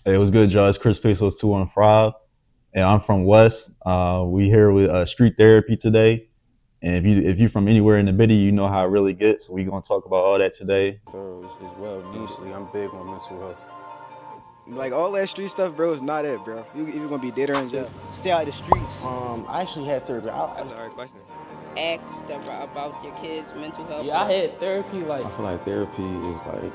Hey, it was good, Joe. It's Chris Pesos 215, and I'm from West. We here with street therapy today, and if you from anywhere in the city, you know how it really gets. So we gonna talk about all that today. Thorough as well needed. I'm big on mental health. Like all that street stuff, bro, is not it, bro. You either gonna be dead or in jail. Stay out of the streets. I actually had therapy. That's a hard question. Ask about your kids' mental health. Yeah, I had therapy. Like, I feel like therapy is like,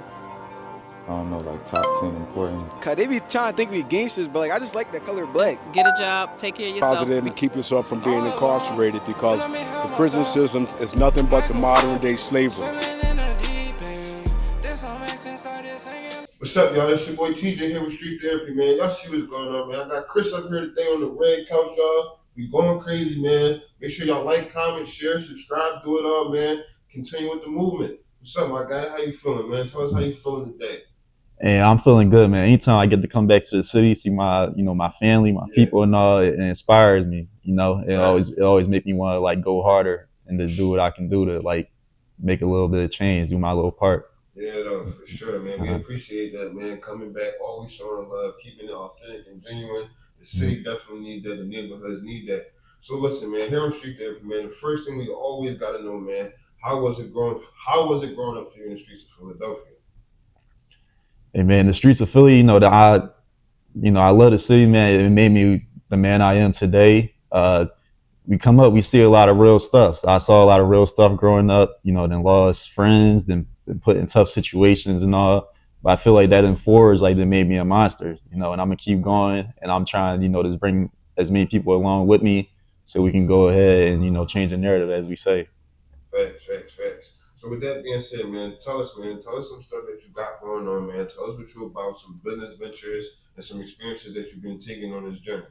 I don't know, like top 10 important. Cause they be trying to think we gangsters, but like I just like the color black. Get a job, take care of yourself. Positive and keep yourself from being incarcerated, because the prison system is nothing but the modern day slavery. What's up, y'all? It's your boy TJ here with Street Therapy, man. Y'all see what's going on, man. I got Chris up here today on the red couch, y'all. We going crazy, man. Make sure y'all like, comment, share, subscribe, do it all, man. Continue with the movement. What's up, my guy? How you feeling, man? Tell us how you feeling today. And I'm feeling good, man. Anytime I get to come back to the city, see my family, my people, and all, it inspires me. It always make me want to like go harder and just do what I can do to like make a little bit of change, do my little part. Yeah, no, for sure, man. We appreciate that, man. Coming back, always showing love, keeping it authentic and genuine. The city definitely need that. The neighborhoods need that. So listen, man. Here on Street Therapy, man. The first thing we always got to know, man. How was it growing up for you in the streets of Philadelphia? And man, the streets of Philly, I love the city, man. It made me the man I am today. We come up, we see a lot of real stuff. So I saw a lot of real stuff growing up, then lost friends, then been put in tough situations and all. But I feel like that enforced, like that made me a monster, and I'm gonna keep going, and I'm trying, just bring as many people along with me so we can go ahead and, change the narrative, as we say. Facts. So with that being said, man, tell us some stuff that you got going on, man. Tell us what you about, some business ventures and some experiences that you've been taking on this journey.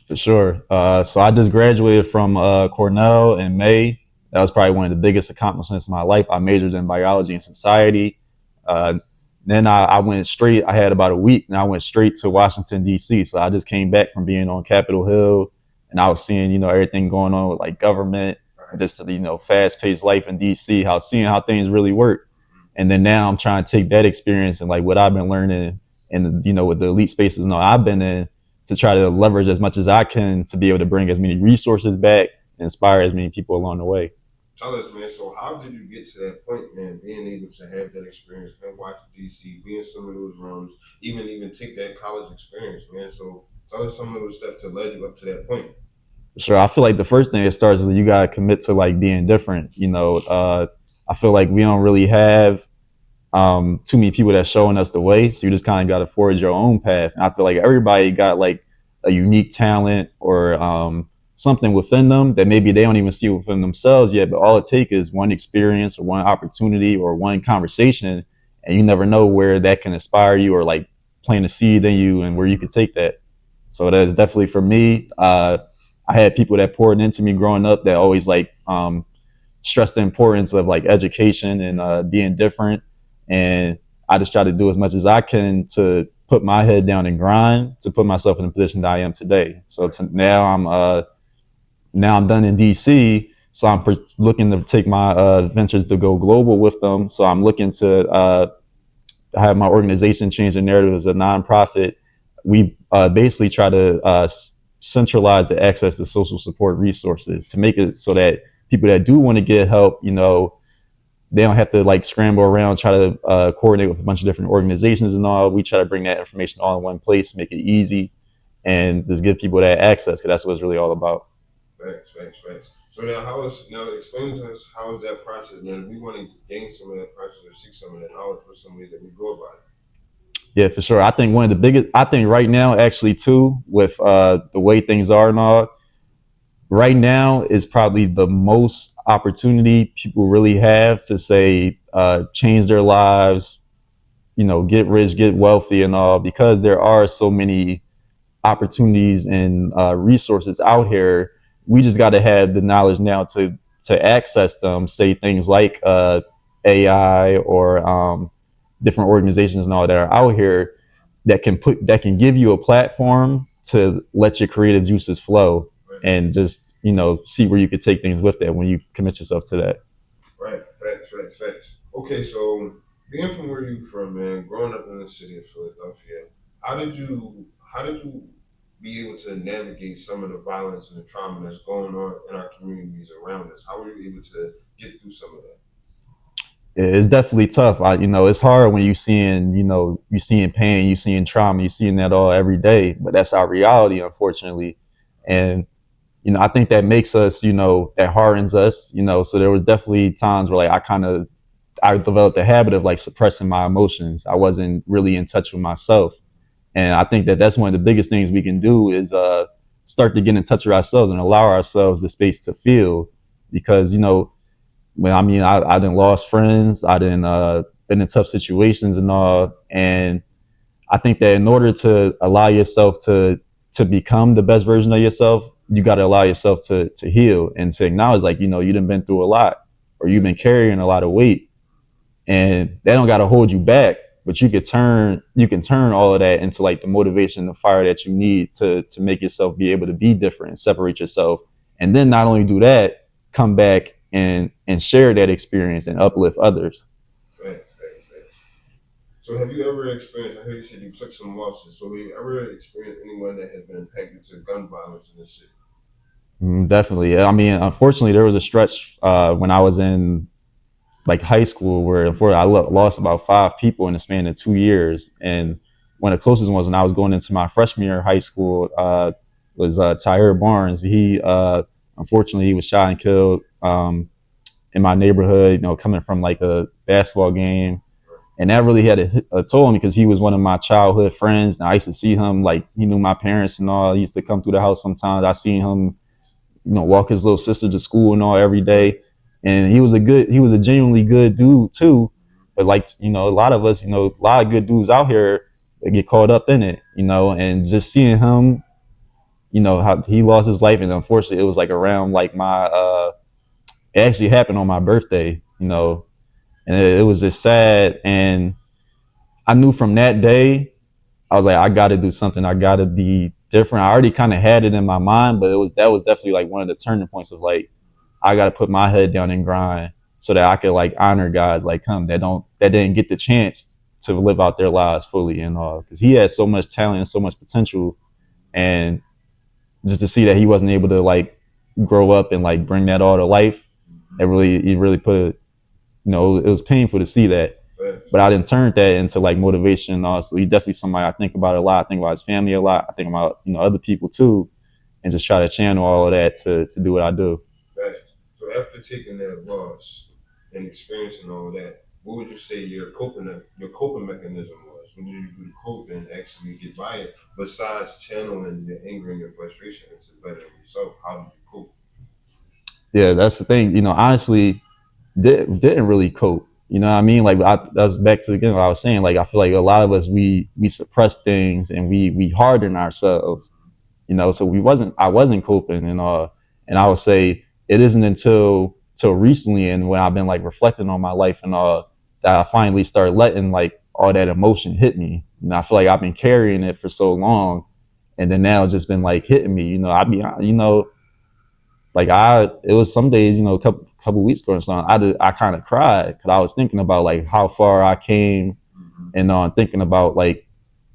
For sure. So I just graduated from Cornell in May. That was probably one of the biggest accomplishments of my life. I majored in biology and society. Then I went straight, I had about a week, and I went straight to Washington, D.C. So I just came back from being on Capitol Hill, and I was seeing, everything going on with like government, just, fast-paced life in D.C., seeing how things really work. And then now I'm trying to take that experience and like what I've been learning and, with the elite spaces I've been in, to try to leverage as much as I can to be able to bring as many resources back and inspire as many people along the way. Tell us, man, so how did you get to that point, man, being able to have that experience in Washington, D.C., be in some of those rooms, even take that college experience, man? So tell us some of those steps that led you up to that point. Sure. I feel like the first thing that starts is you got to commit to like being different. I feel like we don't really have too many people that's showing us the way. So you just kind of got to forge your own path. And I feel like everybody got like a unique talent or something within them that maybe they don't even see within themselves yet. But all it takes is one experience or one opportunity or one conversation. And you never know where that can inspire you or like plant a seed in you and where you could take that. So that is definitely for me. I had people that poured into me growing up that always like stressed the importance of like education and being different. And I just try to do as much as I can to put my head down and grind to put myself in the position that I am today. So now I'm done in DC. So I'm looking to take my ventures to go global with them. So I'm looking to have my organization change the narrative as a nonprofit. We basically try to centralize the access to social support resources to make it so that people that do want to get help, they don't have to like scramble around, try to coordinate with a bunch of different organizations and all. We try to bring that information all in one place, make it easy, and just give people that access, because that's what it's really all about. Facts. So now explain to us, how is that process, man? We want to gain some of that process or seek some of that knowledge for some ways that we go about it. Yeah, for sure. I think I think right now, actually, too, with the way things are and all, right now is probably the most opportunity people really have to say, change their lives, get rich, get wealthy and all, because there are so many opportunities and resources out here. We just got to have the knowledge now to access them, say things like AI or different organizations and all that are out here that can give you a platform to let your creative juices flow and just, see where you could take things with that when you commit yourself to that. Right. Facts. Okay, so being from where you from, man, growing up in the city of Philadelphia, how did you be able to navigate some of the violence and the trauma that's going on in our communities around us? How were you able to get through some of that? It's definitely tough. It's hard when you seeing pain, you seeing trauma, you seeing that all every day. But that's our reality, unfortunately. And I think that makes us, that hardens us. So there was definitely times where like I developed a habit of like suppressing my emotions. I wasn't really in touch with myself, and I think that that's one of the biggest things we can do is start to get in touch with ourselves and allow ourselves the space to feel. Because I didn't lost friends, I didn't been in tough situations and all, and I think that in order to allow yourself to become the best version of yourself, you got to allow yourself to heal and to acknowledge like you done been through a lot, or you've been carrying a lot of weight, and that don't got to hold you back. But you can turn all of that into like the motivation, the fire that you need to make yourself be able to be different and separate yourself. And then not only do that, come back and share that experience and uplift others. Right, right, right. So have you ever experienced, I heard you said you took some losses, so have you ever experienced anyone that has been impacted to gun violence in this city? Definitely. I mean, unfortunately, there was a stretch when I was in like high school where unfortunately I lost about 5 people in the span of 2 years. And one of the closest ones when I was going into my freshman year of high school was Tyre Barnes. He unfortunately he was shot and killed in my neighborhood. Coming from like a basketball game, and that really had a toll on me because he was one of my childhood friends. And I used to see him like he knew my parents and all. He used to come through the house sometimes. I seen him walk his little sister to school and all every day. And he was a genuinely good dude too. But like, a lot of us, a lot of good dudes out here that get caught up in it, and just seeing him, how he lost his life. And unfortunately it was like around like it actually happened on my birthday, and it was just sad. And I knew from that day, I was like, I got to do something. I got to be different. I already kind of had it in my mind, but that was definitely like one of the turning points of like, I got to put my head down and grind so that I could like honor guys like him that didn't get the chance to live out their lives fully and all, because he had so much talent and so much potential. And just to see that he wasn't able to like grow up and like bring that all to life, it really put, it was painful to see that. But I didn't turn that into like motivation and all. So he's definitely somebody I think about a lot. I think about his family a lot. I think about other people too, and just try to channel all of that to do what I do. Right. So after taking that loss and experiencing all of that, what would you say your coping mechanism was? What did you do to cope and actually get by it? Besides channeling your anger and your frustration into bettering yourself, how did you cope? Yeah, that's the thing. Honestly, didn't really cope. You know what I mean? Like that's back to again what I was saying. Like I feel like a lot of us we suppress things and we harden ourselves. So I wasn't coping and I would say it isn't until till recently and when I've been like reflecting on my life and all that I finally started letting like all that emotion hit me. I feel like I've been carrying it for so long, and then now it's just been like hitting me. Like it was some days, a couple weeks ago or something. I kind of cried because I was thinking about like how far I came, and thinking about like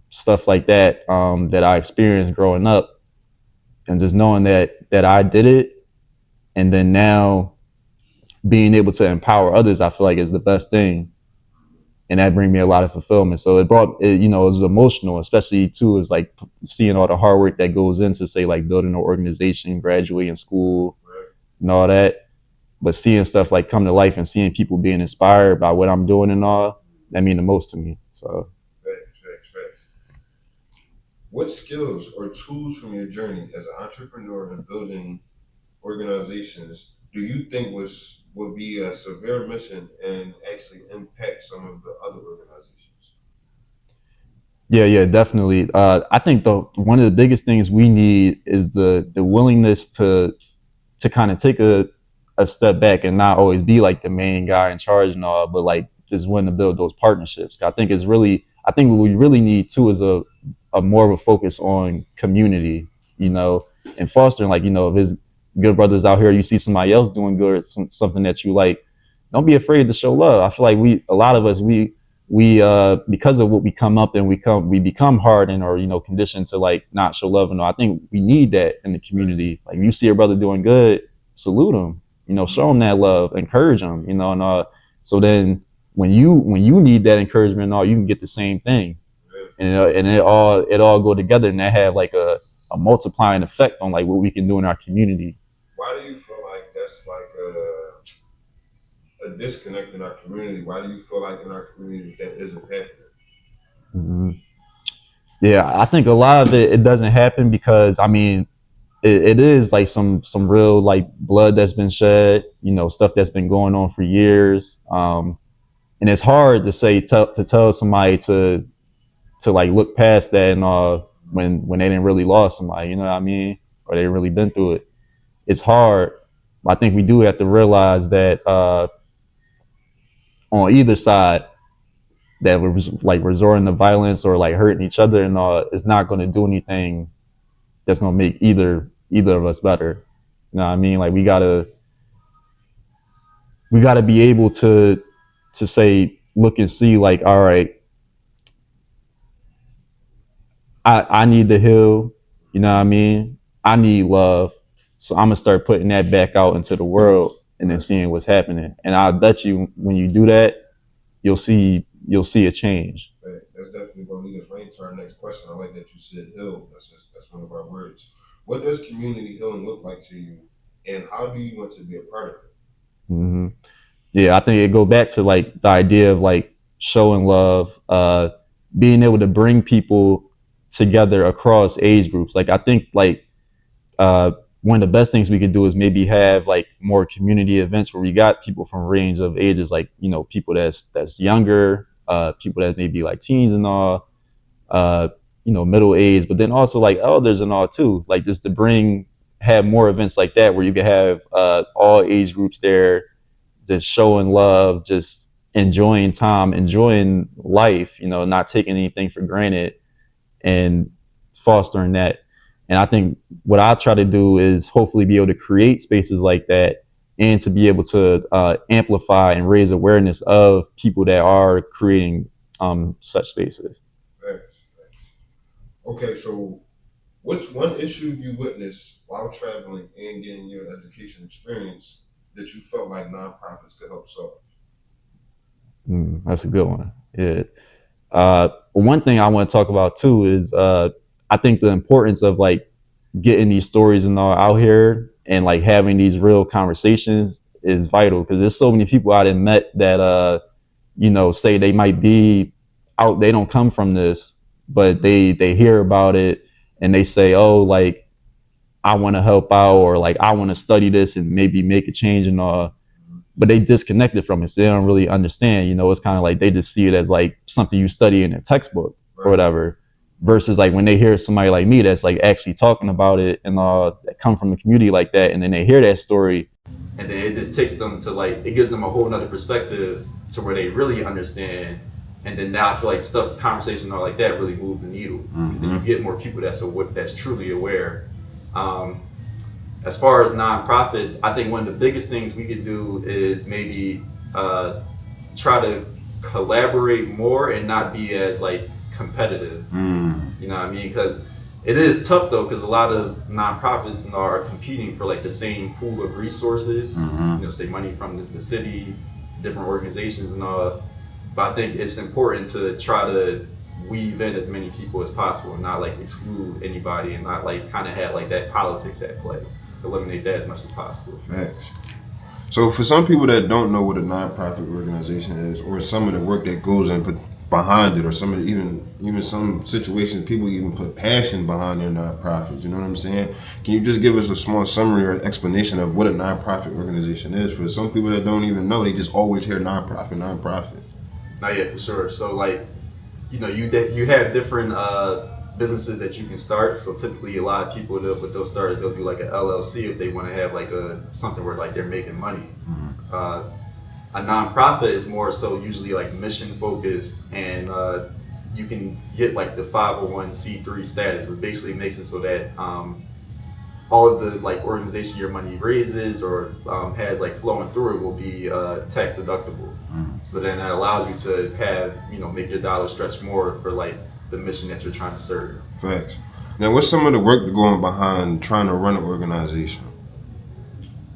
stuff like that that I experienced growing up, and just knowing that I did it, and then now being able to empower others, I feel like is the best thing, and that brings me a lot of fulfillment. So it was emotional, especially too, is like seeing all the hard work that goes into say like building an organization, graduating school, and all that. But seeing stuff like come to life and seeing people being inspired by what I'm doing and all, that mean the most to me. So Facts, facts, facts. What skills or tools from your journey as an entrepreneur and building organizations do you think would be a severe mission and actually impact some of the other organizations? yeah, definitely. I think the one of the biggest things we need is the willingness to kind of take a step back and not always be like the main guy in charge and all, but like just willing to build those partnerships. I think what we really need too is a more of a focus on community, and fostering like, if his good brothers out here, you see somebody else doing good, something that you like, don't be afraid to show love. I feel like a lot of us, we because of what we come up and we become hardened or conditioned to like not show love. And I think we need that in the community. Like you see a brother doing good, salute him. Show him that love, encourage him. And so then when you need that encouragement, and all you can get the same thing, and it all go together, and that have like a multiplying effect on like what we can do in our community. Why do you feel like that's like a disconnect in our community? Why do you feel like in our community that isn't happening? Mm-hmm. Yeah, I think a lot of it doesn't happen because I mean it is like some real like blood that's been shed, stuff that's been going on for years, and it's hard to say to tell somebody to like look past that and when they didn't really lost somebody, you know what I mean, or they really been through it. It's hard. I think we do have to realize that on either side that we're like resorting to violence or like hurting each other and is not going to do anything that's going to make either of us better. You know what I mean? Like we gotta be able to say, look and see, like, all right, I need to heal. You know what I mean? I need love. So I'm gonna start putting that back out into the world and then seeing what's happening. And I bet you when you do that, you'll see a change. That's definitely going to lead us right to our next question. I like that you said heal. That's one of our words. What does community healing look like to you, and how do you want to be a part of it? Mm-hmm. Yeah, I think it go back to like the idea of like showing love, being able to bring people together across age groups. Like I think like one of the best things we could do is maybe have like more community events where we got people from a range of ages, like people that's younger, people that may be like teens and all, middle age, but then also like elders and all too. Like just to have more events like that where you can have all age groups there, just showing love, just enjoying time, enjoying life, not taking anything for granted and fostering that. And I think what I try to do is hopefully be able to create spaces like that and to be able to amplify and raise awareness of people that are creating such spaces. Thanks. Okay, so what's one issue you witnessed while traveling and getting your education experience that you felt like nonprofits could help solve? That's a good one. Yeah. One thing I want to talk about too is I think the importance of like getting these stories and all out here and like having these real conversations is vital because there's so many people I done met that say they might be out, they don't come from this, but they hear about it and they say, oh, like I want to help out or like I want to study this and maybe make a change and all. But they disconnected from it, so they don't really understand. It's kind of like they just see it as like something you study in a textbook or whatever, versus like when they hear somebody like me that's like actually talking about it and that come from a community like that, and then they hear that story, and then it just takes them to like, it gives them a whole nother perspective to where they really understand. And then now I feel like conversations all like that really move the needle because then you get more people that's truly aware. As far as nonprofits, I think one of the biggest things we could do is maybe try to collaborate more and not be as like competitive. You know what I mean? Because it is tough though, because a lot of nonprofits are competing for like the same pool of resources. Say money from the city, different organizations and all. But I think it's important to try to weave in as many people as possible and not like exclude anybody and not like kind of have like that politics at play. Eliminate that as much as possible. Thanks. So for some people that don't know what a nonprofit organization is, or some of the work that goes in behind it, or some of the, even some situations people even put passion behind their nonprofits, you know what I'm saying? Can you just give us a small summary or explanation of what a nonprofit organization is for some people that don't even know? They just always hear nonprofit. Not yet, for sure. So like, you have different businesses that you can start. So typically a lot of people with those starters, they'll do like an LLC if they want to have like something where like they're making money. A nonprofit is more so usually like mission focused, and you can get like the 501c3 status, which basically makes it so that all of the like organization your money raises or has like flowing through it will be tax deductible. So then that allows you to have, make your dollar stretch more for like the mission that you're trying to serve. Facts. Now, what's some of the work going behind trying to run an organization?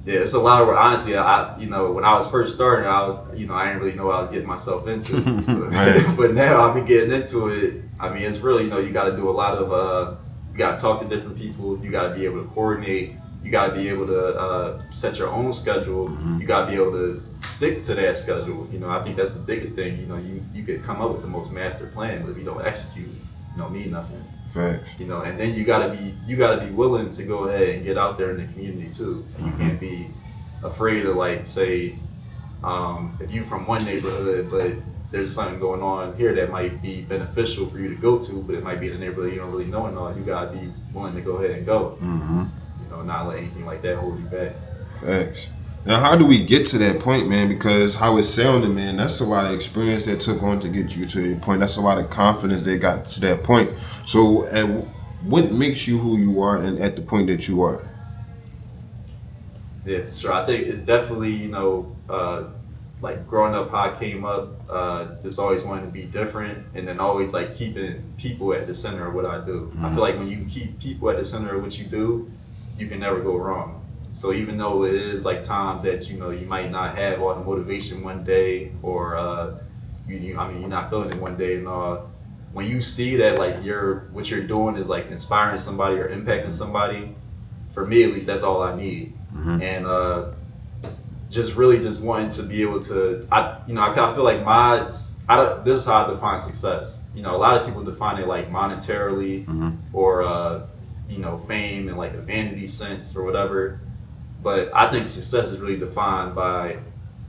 Yeah, it's a lot of work. Honestly, when I was first starting, I didn't really know what I was getting myself into. So, Right. But now I've been getting into it. I mean, it's really, you got to do a lot of, you got to talk to different people. You got to be able to coordinate. You got to be able to set your own schedule. You got to be able to stick to that schedule. I think that's the biggest thing. You could come up with the most master plan, but if you don't execute, you don't need nothing. Facts. And then you gotta be willing to go ahead and get out there in the community too. And you can't be afraid of, like, say, if you from one neighborhood, but there's something going on here that might be beneficial for you to go to, but it might be in a neighborhood you don't really know and all. You gotta be willing to go ahead and go. Not let anything like that hold you back. Facts. Now, how do we get to that point, man? Because how it sounded, man, that's a lot of experience that took on to get you to the point. That's a lot of confidence that got to that point. So, what makes you who you are and at the point that you are? Yeah, for sure. I think it's definitely, like growing up, how I came up, just always wanting to be different, and then always like keeping people at the center of what I do. I feel like when you keep people at the center of what you do, you can never go wrong. So even though it is like times that you might not have all the motivation one day, or you're not feeling it one day and all, when you see that like what you're doing is like inspiring somebody or impacting somebody, for me at least, that's all I need. And just really just wanting to be able to, I feel like this is how I define success. A lot of people define it like monetarily, or fame and like a vanity sense or whatever. But I think success is really defined by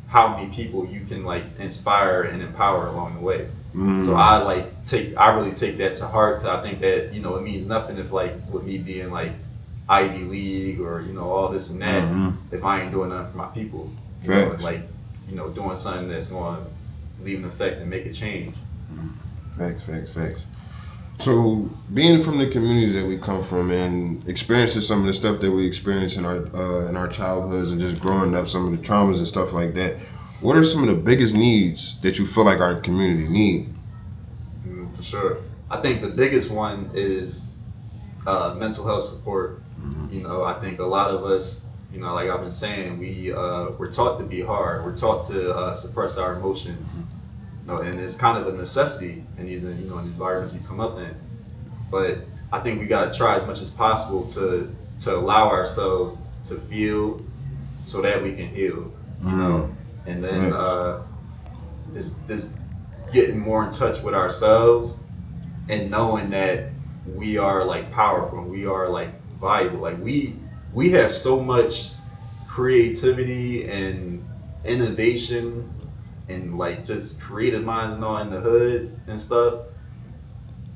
how many people you can like inspire and empower along the way. So I really take that to heart, because I think that it means nothing if, like, with me being like Ivy League or all this and that, if I ain't doing nothing for my people, doing something that's going to leave an effect and make a change. Facts. So, being from the communities that we come from and experiencing some of the stuff that we experience in our childhoods and just growing up, some of the traumas and stuff like that, what are some of the biggest needs that you feel like our community need? For sure. I think the biggest one is mental health support. I think a lot of us, like I've been saying, we're taught to be hard. We're taught to suppress our emotions. And it's kind of a necessity in these environments we come up in. But I think we gotta try as much as possible to allow ourselves to feel so that we can heal. And then just getting more in touch with ourselves and knowing that we are like powerful, we are like valuable. Like we have so much creativity and innovation and like just creative minds and all in the hood and stuff,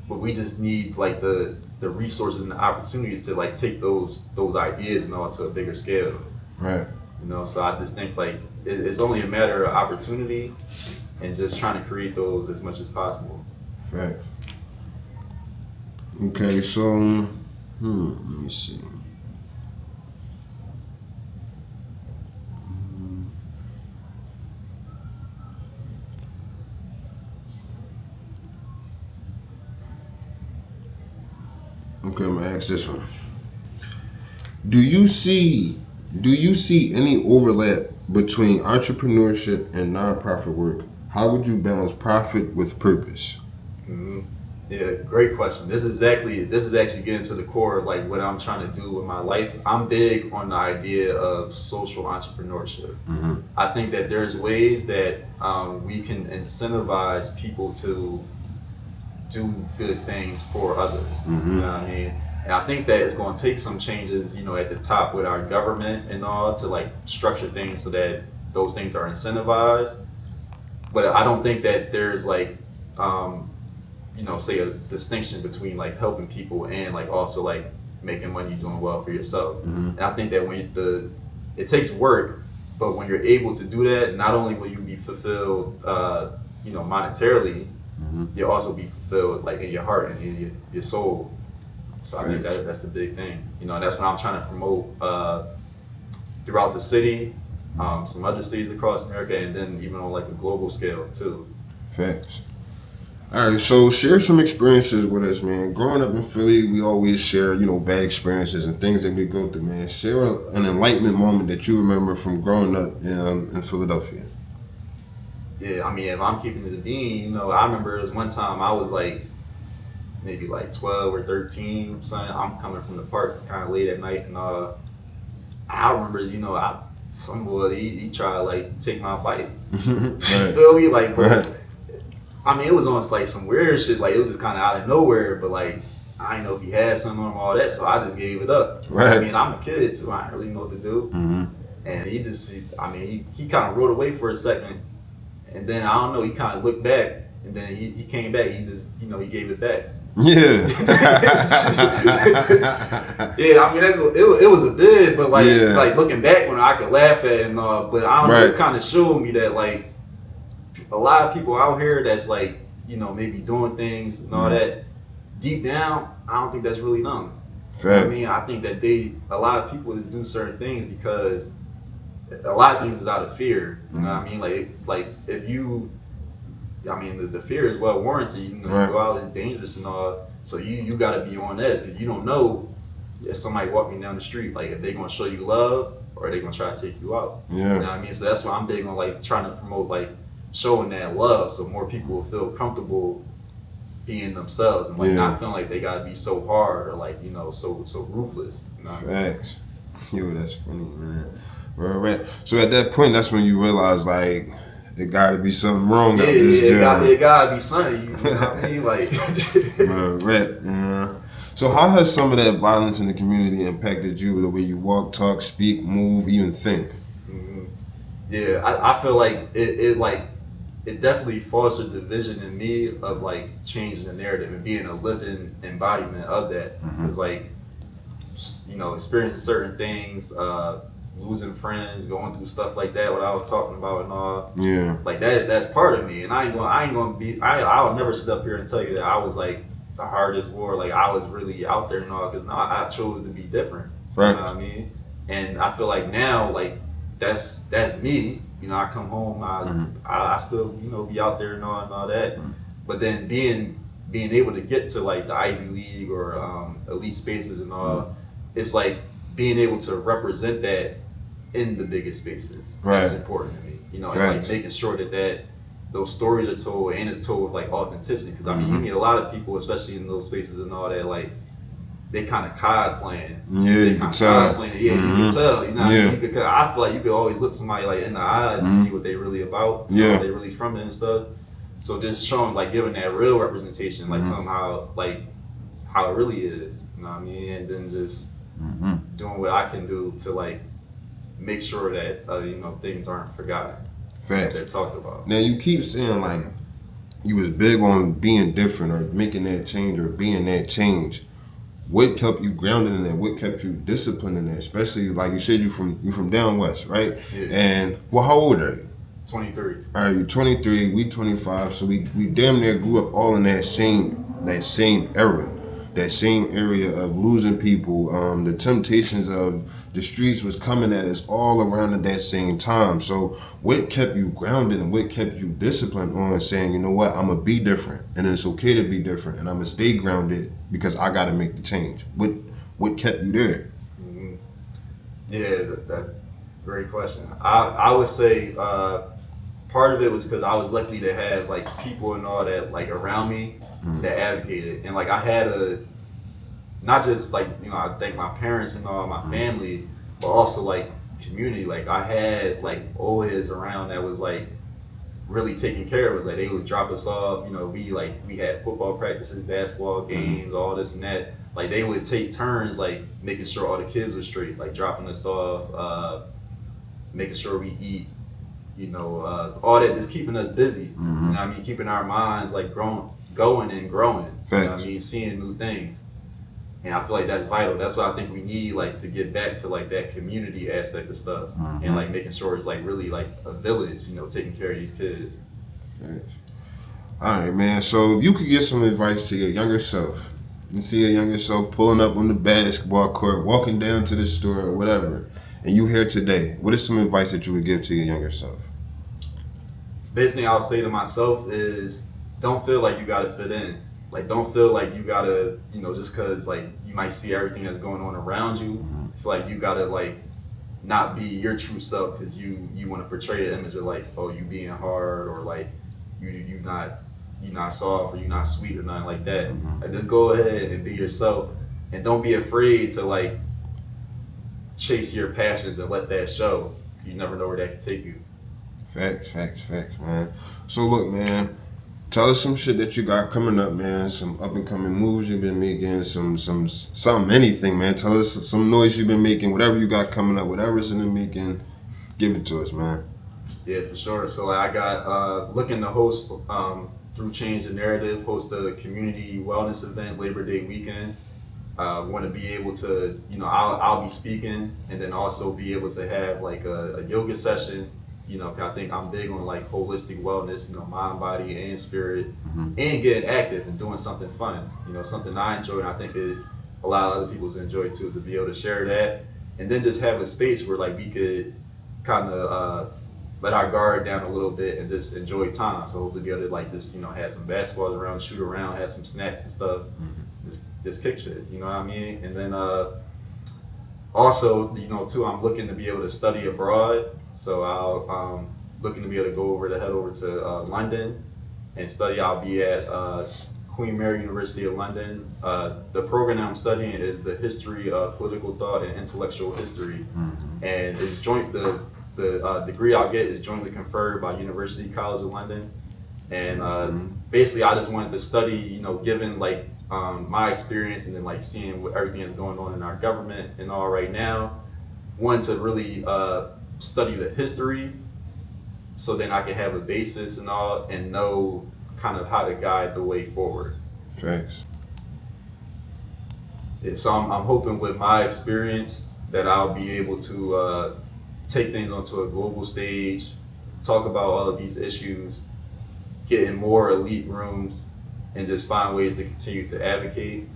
but we just need like the resources and the opportunities to like take those ideas and all to a bigger scale. Right. So I just think like it's only a matter of opportunity and just trying to create those as much as possible. Facts. Okay, so let me see. Okay, I'm gonna ask this one. Do you see any overlap between entrepreneurship and nonprofit work? How would you balance profit with purpose? Yeah, great question. This is actually getting to the core of like what I'm trying to do with my life. I'm big on the idea of social entrepreneurship. I think that there's ways that we can incentivize people to do good things for others. You know what I mean? And I think that it's going to take some changes, at the top with our government and all, to like structure things so that those things are incentivized. But I don't think that there's like, say a distinction between like helping people and like also like making money doing well for yourself. And I think that it takes work, but when you're able to do that, not only will you be fulfilled, monetarily, you'll also be fulfilled like in your heart and in your soul. So I think that's the big thing. And that's what I'm trying to promote throughout the city, some other cities across America, and then even on like a global scale too. Facts. All right, so share some experiences with us, man. Growing up in Philly, we always share, bad experiences and things that we go through, man. Share an enlightenment moment that you remember from growing up in Philadelphia. Yeah, I mean, if I'm keeping it a bean, I remember it was one time I was like maybe like 12 or 13, something. I'm coming from the park kind of late at night, and I remember, some boy he tried to like take my bike. Right. Feel me? Like, but, Right. I mean, it was on like some weird shit. Like, it was just kind of out of nowhere. But like, I didn't know if he had something on him, all that, so I just gave it up. Right. I mean, I'm a kid too. I didn't really know what to do. And he just, he kind of rode away for a second, and then I don't know. He kind of looked back, and then he came back. He just, he gave it back. Yeah. Yeah, I mean, it was a bid, but like, Yeah. like looking back when I could laugh at it and but I don't know, Right. it kind of showed me that like a lot of people out here that's like, maybe doing things and all that, deep down, I don't think that's really them. You know what I mean, I think that a lot of people just do certain things because a lot of things is out of fear. You know what I mean? Like if you, I mean, the fear is well warranted. You go out, it's dangerous and all. So you got to be on edge because you don't know if somebody walking down the street, like if they're gonna show you love or they gonna try to take you out. Yeah. You know what I mean? So that's why I'm big on like trying to promote like showing that love, so more people will feel comfortable being themselves and like not feeling like they gotta be so hard or like so ruthless. You know what I mean? Facts. Yo, that's funny, man. Right. So at that point, that's when you realize like it got to be something wrong out this job. It gotta be something. You know what I mean? Like, right. So how has some of that violence in the community impacted you, the way you walk, talk, speak, move, even think? Yeah, I feel like it definitely fostered the vision in me of like changing the narrative and being a living embodiment of that. Because like, experiencing certain things, losing friends, going through stuff like that, what I was talking about and all. Yeah. Like that's part of me, and I'll never sit up here and tell you that I was like the hardest war. Like I was really out there and all, because I chose to be different. Right. You know what I mean? And I feel like now, like that's me. I come home, I still be out there and all that. But then being able to get to like the Ivy League or elite spaces and all, it's like being able to represent that in the biggest spaces. That's important to me. And like making sure that those stories are told and it's told with like authenticity. Because I mean, you meet a lot of people, especially in those spaces and all that, like they kind of cosplaying. Yeah, you can tell. Yeah, you can tell. You know what I mean? I feel like you could always look somebody like in the eyes and see what they really about. What they really from it and stuff. So just showing, like, giving that real representation, like telling them how it really is. You know what I mean? And then just doing what I can do to like make sure that things aren't forgotten. Facts. They're talked about. Now you keep saying like you was big on being different or making that change or being that change. What kept you grounded in that? What kept you disciplined in that? Especially like you said, you from down west, right? Yeah. And well, how old are you? 23. All right, you're 23. We 25. So we damn near grew up all in that same era. That same area of losing people, the temptations of the streets was coming at us all around at that same time. So what kept you grounded and what kept you disciplined on saying, you know what, I'm gonna be different and it's okay to be different and I'm gonna stay grounded because I gotta make the change. What kept you there? Yeah, that great question. I would say part of it was because I was lucky to have like people and all that like around me that advocated, and like I had not just like I thank my parents and all my family, but also like community. Like I had like old heads around that was like really taking care of us. Like they would drop us off. We had football practices, basketball games, all this and that. Like they would take turns like making sure all the kids were straight, like dropping us off, making sure we eat. All that, just keeping us busy. You know what I mean? Keeping our minds like going and growing. You know what I mean? Seeing new things. And I feel like that's vital. That's what I think we need, like, to get back to like that community aspect of stuff, and like making sure it's like really like a village, taking care of these kids. Thanks. All right, man. So if you could give some advice to your younger self, you see your younger self pulling up on the basketball court, walking down to the store or whatever, and you here today, what is some advice that you would give to your younger self? Biggest thing I would say to myself is don't feel like you gotta fit in. Like don't feel like you gotta, just cause like you might see everything that's going on around you, feel like you gotta like not be your true self because you want to portray an image of like, oh, you being hard or like you not soft or you not sweet or nothing like that. Like just go ahead and be yourself and don't be afraid to like chase your passions and let that show. You never know where that can take you. Facts, man. So look, man, tell us some shit that you got coming up, man. Some up and coming moves you've been making, anything, man. Tell us some noise you've been making, whatever you got coming up, whatever's in the making, give it to us, man. Yeah, for sure. So like, I got looking to host through Change the Narrative, host a community wellness event Labor Day weekend. Want to be able to, I'll be speaking and then also be able to have like a yoga session. 'Cause I think I'm big on like holistic wellness, mind, body, and spirit, and getting active and doing something fun. Something I enjoy, and I think it a lot of other people enjoy too, to be able to share that, and then just have a space where like we could kind of let our guard down a little bit and just enjoy time. So hopefully be able to like just have some basketballs around, shoot around, have some snacks and stuff, just kick shit. You know what I mean? And then also, too, I'm looking to be able to study abroad. So I'll looking to be able to head over to London and study. I'll be at Queen Mary University of London. The program I'm studying is the history of political thought and intellectual history, and it's joint. The degree I'll get is jointly conferred by University College of London, and basically I just wanted to study, given like my experience and then like seeing what everything is going on in our government and all right now, wanted to really study the history so then I can have a basis and all and know kind of how to guide the way forward. Thanks. Yeah, so I'm hoping with my experience that I'll be able to take things onto a global stage, talk about all of these issues, get in more elite rooms, and just find ways to continue to advocate.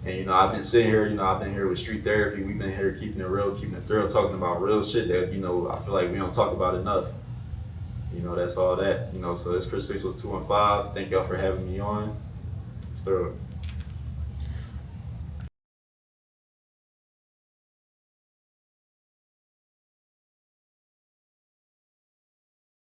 And I've been sitting here, I've been here with street therapy. We've been here keeping it real, keeping it thorough, talking about real shit that, I feel like we don't talk about enough. That's all that. So it's Chris Pesos 215. Thank y'all for having me on. It's thorough.